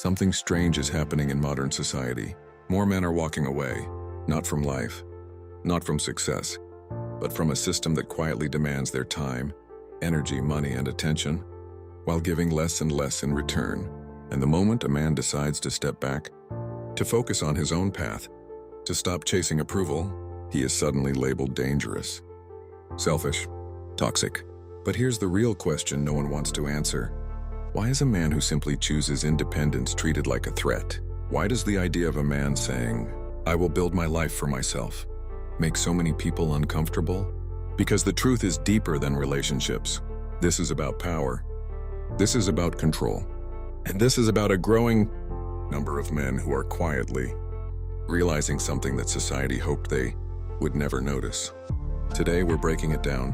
Something strange is happening in modern society. More men are walking away, not from life, not from success, but from a system that quietly demands their time, energy, money, and attention, while giving less and less in return. And the moment a man decides to step back, to focus on his own path, to stop chasing approval, he is suddenly labeled dangerous, selfish, toxic. But here's the real question no one wants to answer. Why is a man who simply chooses independence treated like a threat? Why does the idea of a man saying, "I will build my life for myself," make so many people uncomfortable? Because the truth is deeper than relationships. This is about power. This is about control. And this is about a growing number of men who are quietly realizing something that society hoped they would never notice. Today, we're breaking it down.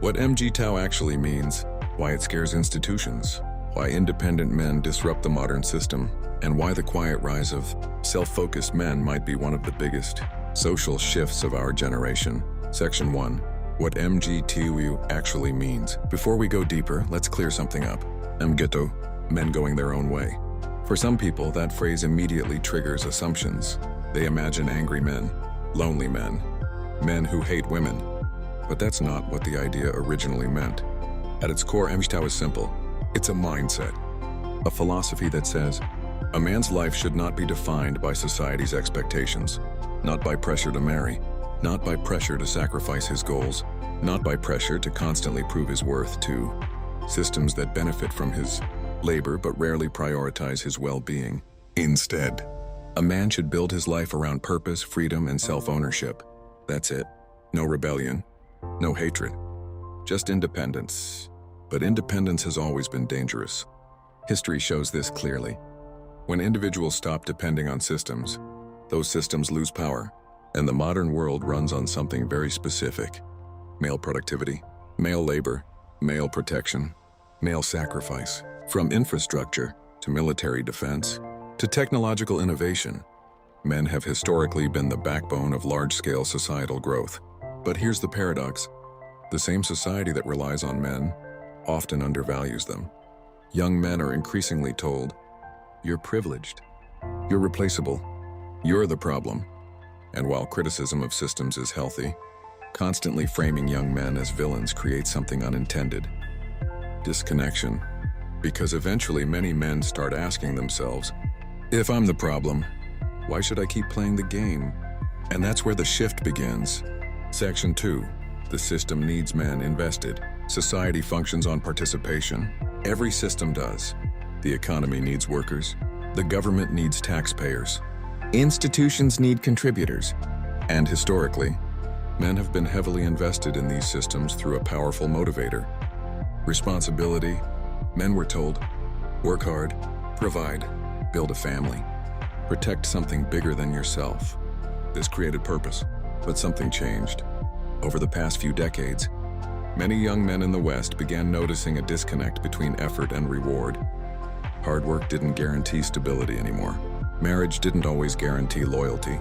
What MGTOW actually means, why it scares institutions, why independent men disrupt the modern system, and why the quiet rise of self-focused men might be one of the biggest social shifts of our generation. Section 1. What MGTOW actually means. Before we go deeper, let's clear something up. MGTOW, men going their own way. For some people, that phrase immediately triggers assumptions. They imagine angry men, lonely men, men who hate women. But that's not what the idea originally meant. At its core, MGTOW is simple. It's a mindset, a philosophy that says, a man's life should not be defined by society's expectations, not by pressure to marry, not by pressure to sacrifice his goals, not by pressure to constantly prove his worth to systems that benefit from his labor but rarely prioritize his well-being. Instead, a man should build his life around purpose, freedom, and self-ownership. That's it. No rebellion, no hatred, just independence. But independence has always been dangerous. History shows this clearly. When individuals stop depending on systems, those systems lose power, and the modern world runs on something very specific: male productivity, male labor, male protection, male sacrifice. From infrastructure to military defense to technological innovation, men have historically been the backbone of large-scale societal growth. But here's the paradox. The same society that relies on men often undervalues them. Young men are increasingly told, "You're privileged, you're replaceable, you're the problem." And while criticism of systems is healthy, constantly framing young men as villains creates something unintended: disconnection. Because eventually many men start asking themselves, if I'm the problem, why should I keep playing the game? And that's where the shift begins. Section 2. The system needs men invested. Society functions on participation. Every system does. The economy needs workers. The government needs taxpayers. Institutions need contributors. And historically, men have been heavily invested in these systems through a powerful motivator: responsibility. Men were told, work hard, provide, build a family, protect something bigger than yourself. This created purpose, but something changed. Over the past few decades, many young men in the West began noticing a disconnect between effort and reward. Hard work didn't guarantee stability anymore. Marriage didn't always guarantee loyalty.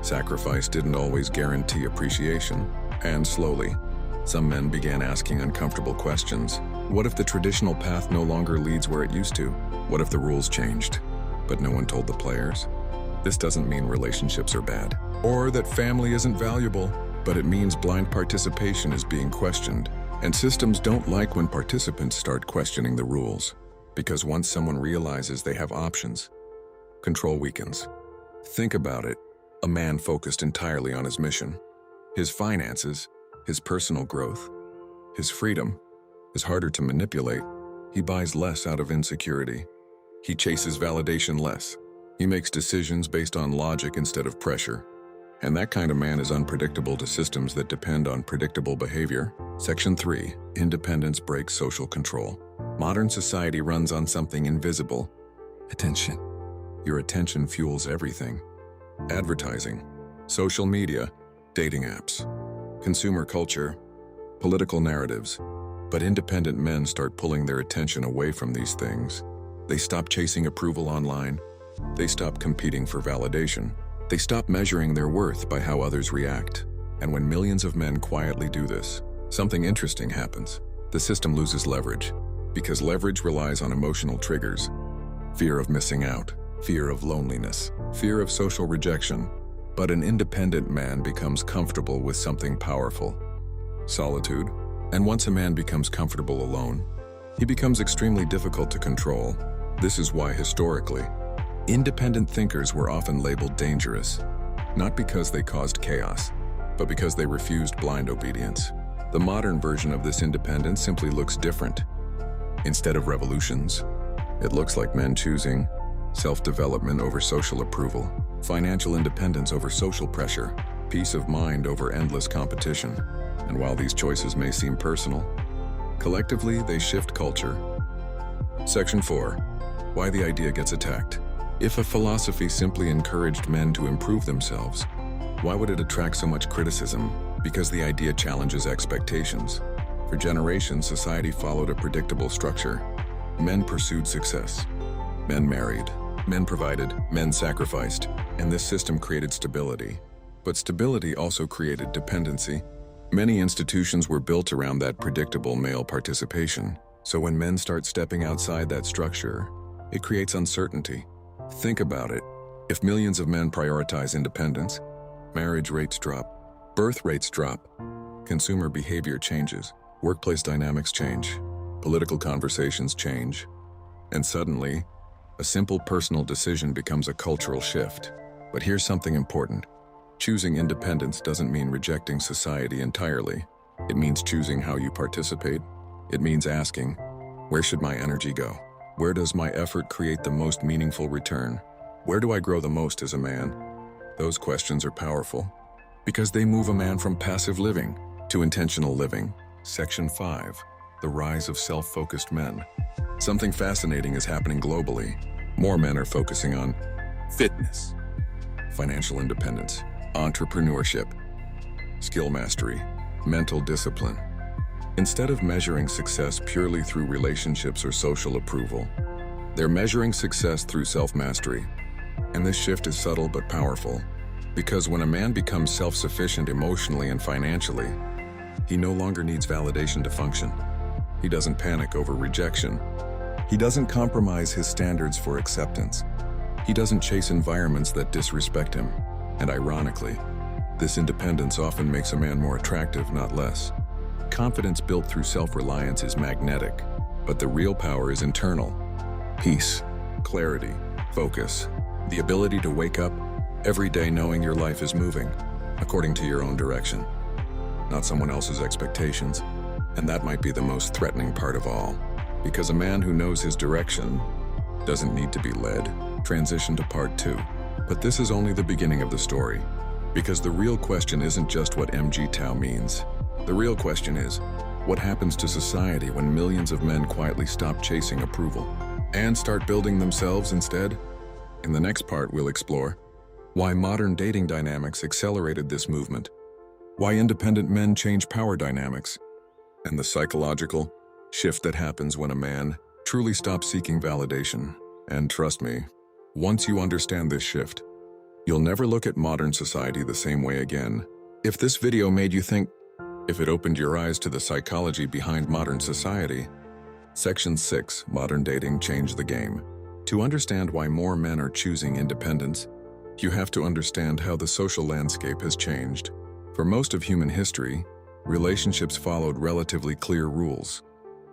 Sacrifice didn't always guarantee appreciation. And slowly, some men began asking uncomfortable questions. What if the traditional path no longer leads where it used to? What if the rules changed, but no one told the players? This doesn't mean relationships are bad, or that family isn't valuable, but it means blind participation is being questioned. And systems don't like when participants start questioning the rules, because once someone realizes they have options, control weakens. Think about it: a man focused entirely on his mission, his finances, his personal growth, his freedom, is harder to manipulate. He buys less out of insecurity. He chases validation less. He makes decisions based on logic instead of pressure. And that kind of man is unpredictable to systems that depend on predictable behavior. Section 3. Independence breaks social control. Modern society runs on something invisible: attention. Your attention fuels everything. Advertising, social media, dating apps, consumer culture, political narratives. But independent men start pulling their attention away from these things. They stop chasing approval online. They stop competing for validation. They stop measuring their worth by how others react. And when millions of men quietly do this, something interesting happens. The system loses leverage, because leverage relies on emotional triggers. fear of missing out, fear of loneliness, fear of social rejection. But an independent man becomes comfortable with something powerful: solitude. And once a man becomes comfortable alone, he becomes extremely difficult to control. This is why, historically, independent thinkers were often labeled dangerous, not because they caused chaos, but because they refused blind obedience. The modern version of this independence simply looks different. Instead of revolutions, it looks like men choosing self-development over social approval, financial independence over social pressure, peace of mind over endless competition. And while these choices may seem personal, collectively they shift culture. Section 4. Why the idea gets attacked. If a philosophy simply encouraged men to improve themselves, why would it attract so much criticism? Because the idea challenges expectations. For generations, society followed a predictable structure. Men pursued success. Men married. Men provided. Men sacrificed. And this system created stability. But stability also created dependency. Many institutions were built around that predictable male participation. So when men start stepping outside that structure, it creates uncertainty. Think about it. If millions of men prioritize independence, marriage rates drop, birth rates drop, consumer behavior changes, workplace dynamics change, political conversations change, and suddenly, a simple personal decision becomes a cultural shift. But here's something important. Choosing independence doesn't mean rejecting society entirely. It means choosing how you participate. It means asking, where should my energy go? Where does my effort create the most meaningful return? Where do I grow the most as a man? Those questions are powerful because they move a man from passive living to intentional living. Section 5. The rise of self-focused men. Something fascinating is happening globally. More men are focusing on fitness, financial independence, entrepreneurship, skill mastery, mental discipline. Instead of measuring success purely through relationships or social approval, they're measuring success through self-mastery. And this shift is subtle but powerful, because when a man becomes self-sufficient emotionally and financially, he no longer needs validation to function. He doesn't panic over rejection. He doesn't compromise his standards for acceptance. He doesn't chase environments that disrespect him. And ironically, this independence often makes a man more attractive, not less. Confidence built through self-reliance is magnetic, but the real power is internal. Peace, clarity, focus, the ability to wake up every day knowing your life is moving according to your own direction, not someone else's expectations. And that might be the most threatening part of all, because a man who knows his direction doesn't need to be led. Transition to part 2. But this is only the beginning of the story, because the real question isn't just what MGTOW means. The real question is, what happens to society when millions of men quietly stop chasing approval and start building themselves instead? In the next part, we'll explore why modern dating dynamics accelerated this movement, why independent men change power dynamics, and the psychological shift that happens when a man truly stops seeking validation. And trust me, once you understand this shift, you'll never look at modern society the same way again. If this video made you think, if it opened your eyes to the psychology behind modern society, Section 6, Modern Dating Changed the Game. To understand why more men are choosing independence, you have to understand how the social landscape has changed. For most of human history, relationships followed relatively clear rules.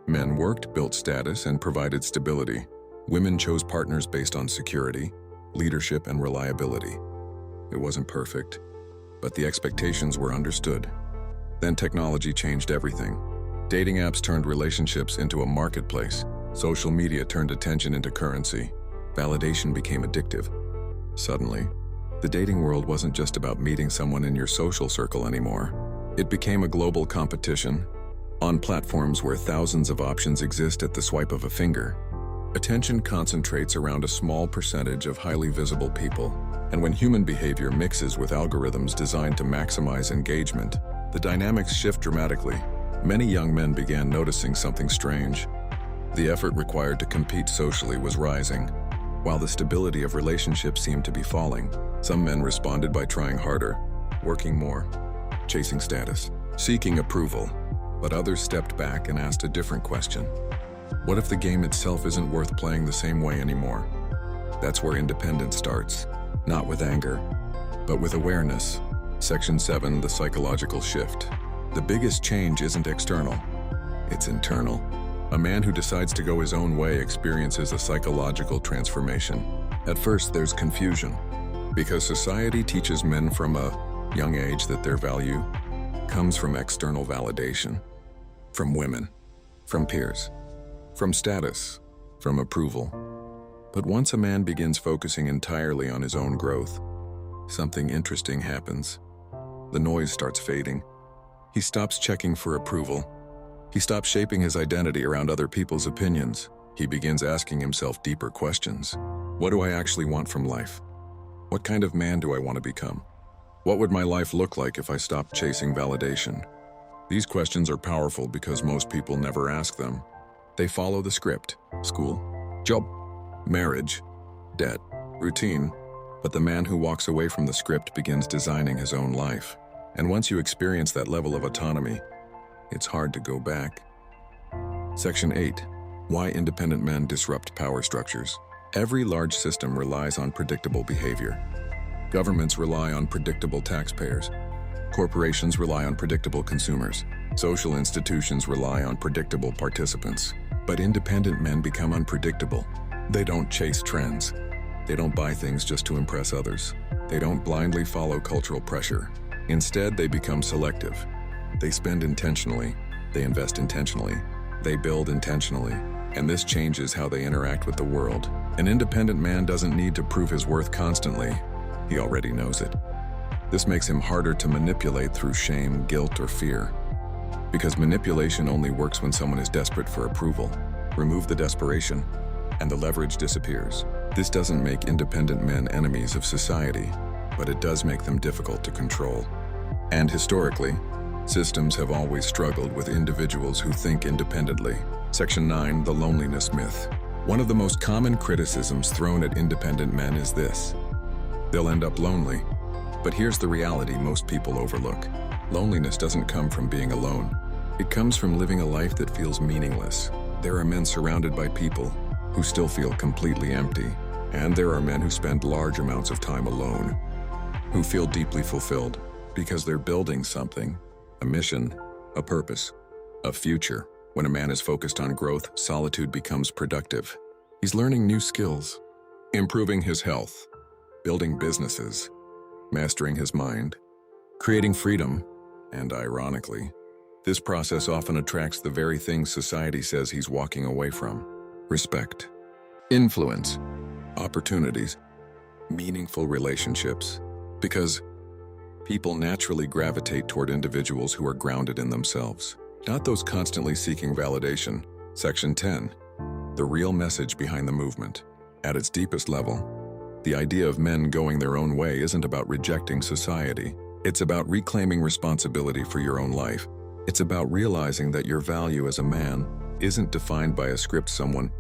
Men worked, built status, and provided stability. Women chose partners based on security, leadership, and reliability. It wasn't perfect, but the expectations were understood. Then technology changed everything. Dating apps turned relationships into a marketplace. Social media turned attention into currency. Validation became addictive. Suddenly, the dating world wasn't just about meeting someone in your social circle anymore. It became a global competition. On platforms where thousands of options exist at the swipe of a finger, attention concentrates around a small percentage of highly visible people. And when human behavior mixes with algorithms designed to maximize engagement, the dynamics shift dramatically. Many young men began noticing something strange. The effort required to compete socially was rising, while the stability of relationships seemed to be falling. Some men responded by trying harder, working more, chasing status, seeking approval, but others stepped back and asked a different question. What if the game itself isn't worth playing the same way anymore? That's where independence starts, not with anger, but with awareness. Section 7, the psychological shift. The biggest change isn't external, it's internal. A man who decides to go his own way experiences a psychological transformation. At first, there's confusion, because society teaches men from a young age that their value comes from external validation, from women, from peers, from status, from approval. But once a man begins focusing entirely on his own growth, something interesting happens. The noise starts fading. He stops checking for approval. He stops shaping his identity around other people's opinions. He begins asking himself deeper questions. What do I actually want from life? What kind of man do I want to become? What would my life look like if I stopped chasing validation? These questions are powerful because most people never ask them. They follow the script: school, job, marriage, debt, routine. But the man who walks away from the script begins designing his own life. And once you experience that level of autonomy, it's hard to go back. Section 8. Why independent men disrupt power structures. Every large system relies on predictable behavior. Governments rely on predictable taxpayers. Corporations rely on predictable consumers. Social institutions rely on predictable participants. But independent men become unpredictable. They don't chase trends. They don't buy things just to impress others. They don't blindly follow cultural pressure. Instead, they become selective. They spend intentionally. They invest intentionally. They build intentionally. And this changes how they interact with the world. An independent man doesn't need to prove his worth constantly. He already knows it. This makes him harder to manipulate through shame, guilt, or fear. Because manipulation only works when someone is desperate for approval. Remove the desperation, and the leverage disappears. This doesn't make independent men enemies of society, but it does make them difficult to control. And historically, systems have always struggled with individuals who think independently. Section 9, the loneliness myth. One of the most common criticisms thrown at independent men is this: they'll end up lonely. But here's the reality most people overlook. Loneliness doesn't come from being alone. It comes from living a life that feels meaningless. There are men surrounded by people who still feel completely empty. And there are men who spend large amounts of time alone, who feel deeply fulfilled because they're building something, a mission, a purpose, a future. When a man is focused on growth, solitude becomes productive. He's learning new skills, improving his health, building businesses, mastering his mind, creating freedom, and ironically, this process often attracts the very things society says he's walking away from: respect, influence, opportunities, meaningful relationships. Because people naturally gravitate toward individuals who are grounded in themselves, not those constantly seeking validation. Section 10. The real message behind the movement. At its deepest level, the idea of men going their own way isn't about rejecting society. It's about reclaiming responsibility for your own life. It's about realizing that your value as a man isn't defined by a script someone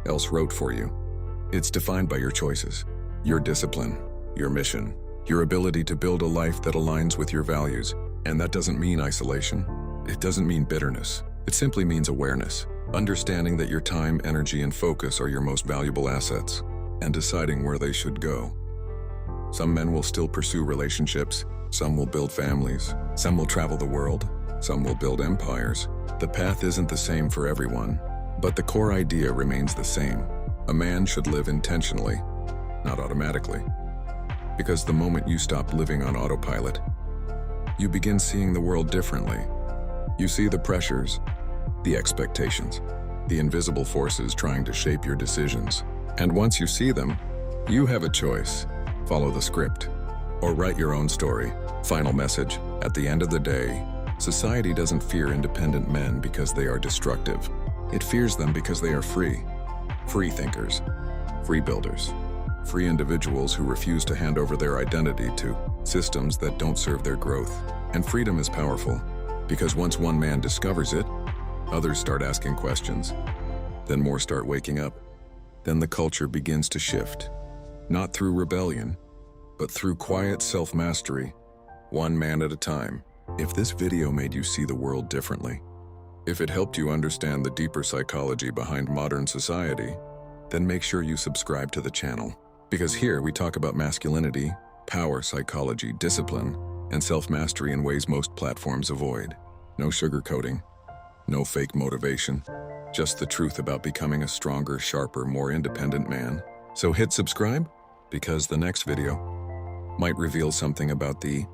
else wrote for you. It's defined by your choices, your discipline, your mission, your ability to build a life that aligns with your values. And that doesn't mean isolation. It doesn't mean bitterness. It simply means awareness, understanding that your time, energy, and focus are your most valuable assets, and deciding where they should go. Some men will still pursue relationships. Some will build families. Some will travel the world. Some will build empires. The path isn't the same for everyone, but the core idea remains the same. A man should live intentionally, not automatically. Because the moment you stop living on autopilot, you begin seeing the world differently. You see the pressures, the expectations, the invisible forces trying to shape your decisions. And once you see them, you have a choice: follow the script, or write your own story. Final message: at the end of the day, society doesn't fear independent men because they are destructive. It fears them because they are free. Free thinkers, free builders, free individuals who refuse to hand over their identity to systems that don't serve their growth. And freedom is powerful, because once one man discovers it, others start asking questions. Then more start waking up. Then the culture begins to shift. Not through rebellion, but through quiet self-mastery, one man at a time. If this video made you see the world differently, If it helped you understand the deeper psychology behind modern society, then make sure you subscribe to the channel. Because here we talk about masculinity, power psychology, discipline, and self-mastery in ways most platforms avoid. No sugarcoating, no fake motivation, just the truth about becoming a stronger, sharper, more independent man. So hit subscribe, because the next video might reveal something about the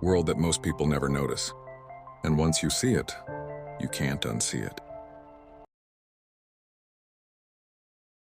world that most people never notice. And once you see it, you can't unsee it.